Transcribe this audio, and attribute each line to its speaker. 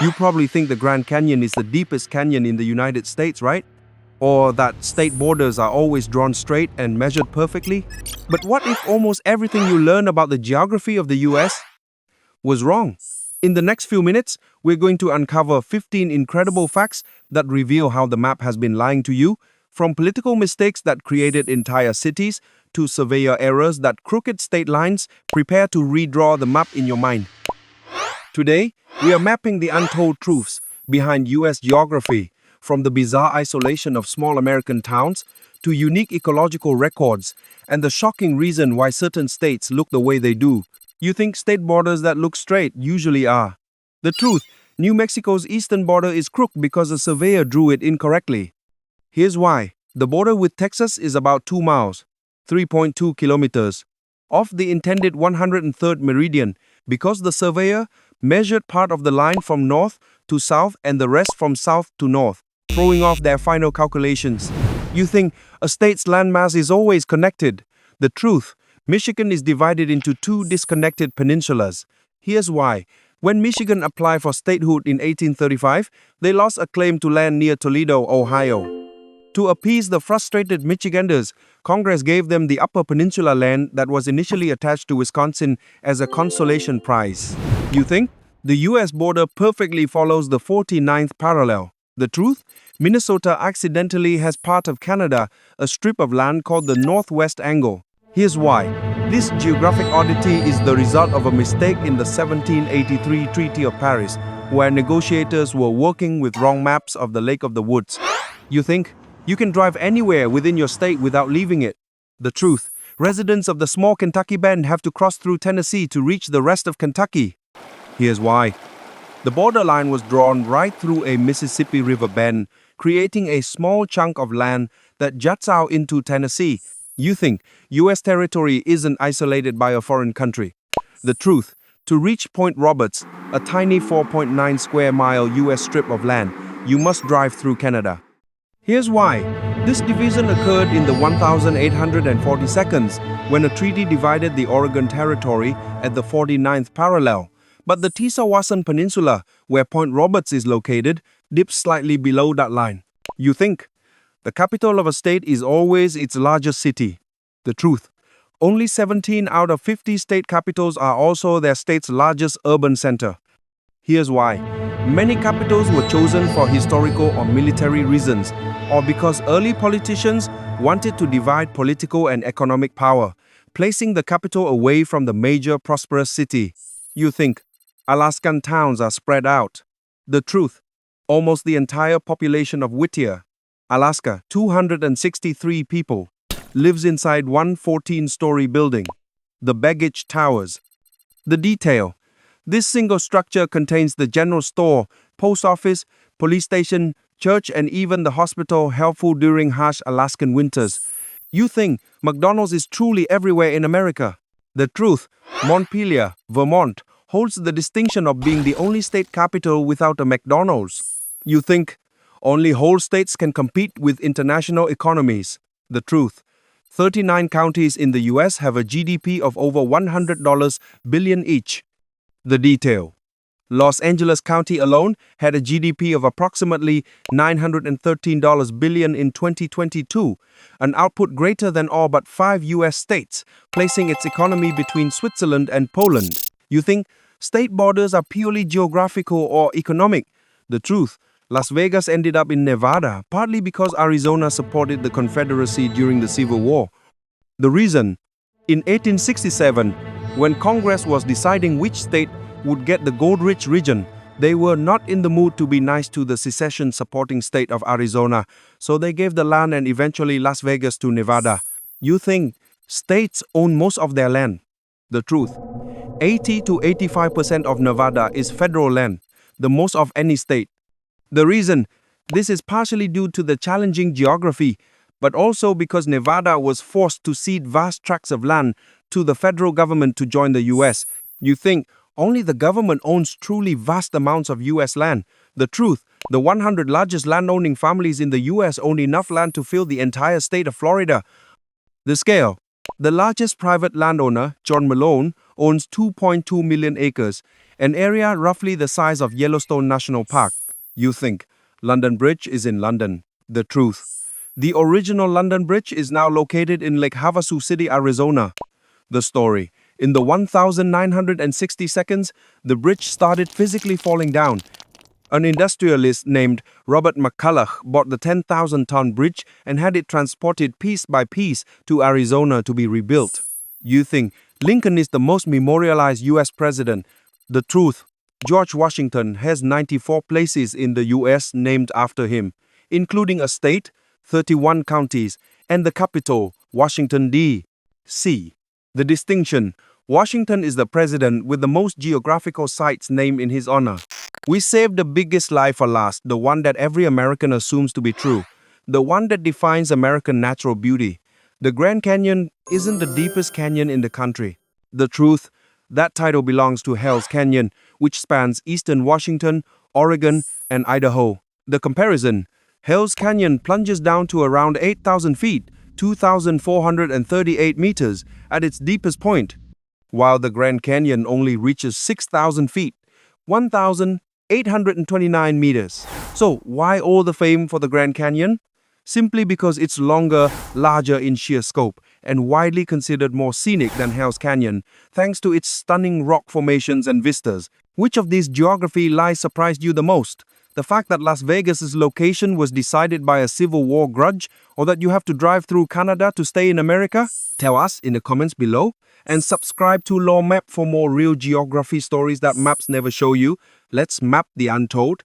Speaker 1: You probably think the Grand Canyon is the deepest canyon in the United States, right? Or that state borders are always drawn straight and measured perfectly? But what if almost everything you learn about the geography of the US was wrong? In the next few minutes, we're going to uncover 15 incredible facts that reveal how the map has been lying to you, from political mistakes that created entire cities to surveyor errors that crooked state lines. Prepare to redraw the map in your mind. Today, we are mapping the untold truths behind US geography, from the bizarre isolation of small American towns to unique ecological records and the shocking reason why certain states look the way they do. You think state borders that look straight usually are. The truth, New Mexico's eastern border is crooked because a surveyor drew it incorrectly. Here's why. The border with Texas is about 2 miles, 3.2 kilometers, off the intended 103rd meridian because the surveyor measured part of the line from north to south and the rest from south to north, throwing off their final calculations. You think a state's landmass is always connected. The truth, Michigan is divided into 2 disconnected peninsulas. Here's why. When Michigan applied for statehood in 1835, they lost a claim to land near Toledo, Ohio. To appease the frustrated Michiganders, Congress gave them the Upper Peninsula land that was initially attached to Wisconsin as a consolation prize. You think? The US border perfectly follows the 49th parallel. The truth? Minnesota accidentally has part of Canada, a strip of land called the Northwest Angle. Here's why. This geographic oddity is the result of a mistake in the 1783 Treaty of Paris, where negotiators were working with wrong maps of the Lake of the Woods. You think? You can drive anywhere within your state without leaving it. The truth, residents of the small Kentucky Bend have to cross through Tennessee to reach the rest of Kentucky. Here's why. The borderline was drawn right through a Mississippi River bend, creating a small chunk of land that juts out into Tennessee. You think US territory isn't isolated by a foreign country. The truth, to reach Point Roberts, a tiny 4.9 square mile US strip of land, you must drive through Canada. Here's why. This division occurred in the 1842 when a treaty divided the Oregon Territory at the 49th parallel. But the Tisawasan Peninsula, where Point Roberts is located, dips slightly below that line. You think? The capital of a state is always its largest city. The truth. Only 17 out of 50 state capitals are also their state's largest urban center. Here's why. Many capitals were chosen for historical or military reasons, or because early politicians wanted to divide political and economic power, placing the capital away from the major prosperous city. You think Alaskan towns are spread out. The truth, almost the entire population of Whittier, Alaska, 263 people, lives inside one 14-story building, the Baggage Towers. The detail, this single structure contains the general store, post office, police station, church, and even the hospital, helpful during harsh Alaskan winters. You think McDonald's is truly everywhere in America. The truth, Montpelier, Vermont, holds the distinction of being the only state capital without a McDonald's. You think only whole states can compete with international economies. The truth, 39 counties in the US have a GDP of over $100 billion each. The detail, Los Angeles County alone had a GDP of approximately $913 billion in 2022, an output greater than all but 5 US states, placing its economy between Switzerland and Poland. You think state borders are purely geographical or economic? The truth, Las Vegas ended up in Nevada, partly because Arizona supported the Confederacy during the Civil War. The reason, in 1867, when Congress was deciding which state would get the gold-rich region, they were not in the mood to be nice to the secession-supporting state of Arizona, so they gave the land and eventually Las Vegas to Nevada. You think states own most of their land? The truth, 80 to 85% of Nevada is federal land, the most of any state. The reason, this is partially due to the challenging geography, but also because Nevada was forced to cede vast tracts of land to the federal government to join the US. You think only the government owns truly vast amounts of US land. The truth, the 100 largest landowning families in the US own enough land to fill the entire state of Florida. The scale, the largest private landowner, John Malone, owns 2.2 million acres, an area roughly the size of Yellowstone National Park. You think, London Bridge is in London. The truth. The original London Bridge is now located in Lake Havasu City, Arizona. The story. In the 1,960 seconds, the bridge started physically falling down. An industrialist named Robert McCulloch bought the 10,000-ton bridge and had it transported piece by piece to Arizona to be rebuilt. You think Lincoln is the most memorialized U.S. president. The truth. George Washington has 94 places in the U.S. named after him, including a state, 31 counties, and the capital, Washington, D.C. The distinction. Washington is the president with the most geographical sites named in his honor. We saved the biggest lie for last, the one that every American assumes to be true, the one that defines American natural beauty. The Grand Canyon isn't the deepest canyon in the country. The truth, that title belongs to Hell's Canyon, which spans eastern Washington, Oregon, and Idaho. The comparison, Hell's Canyon plunges down to around 8,000 feet, 2,438 meters, at its deepest point, while the Grand Canyon only reaches 6,000 feet, 1,829 meters. So why all the fame for the Grand Canyon? Simply because it's longer, larger in sheer scope, and widely considered more scenic than Hell's Canyon, thanks to its stunning rock formations and vistas. Which of these geography lies surprised you the most? The fact that Las Vegas's location was decided by a Civil War grudge, or that you have to drive through Canada to stay in America? Tell us in the comments below, and subscribe to Law Map for more real geography stories that maps never show you. Let's map the untold.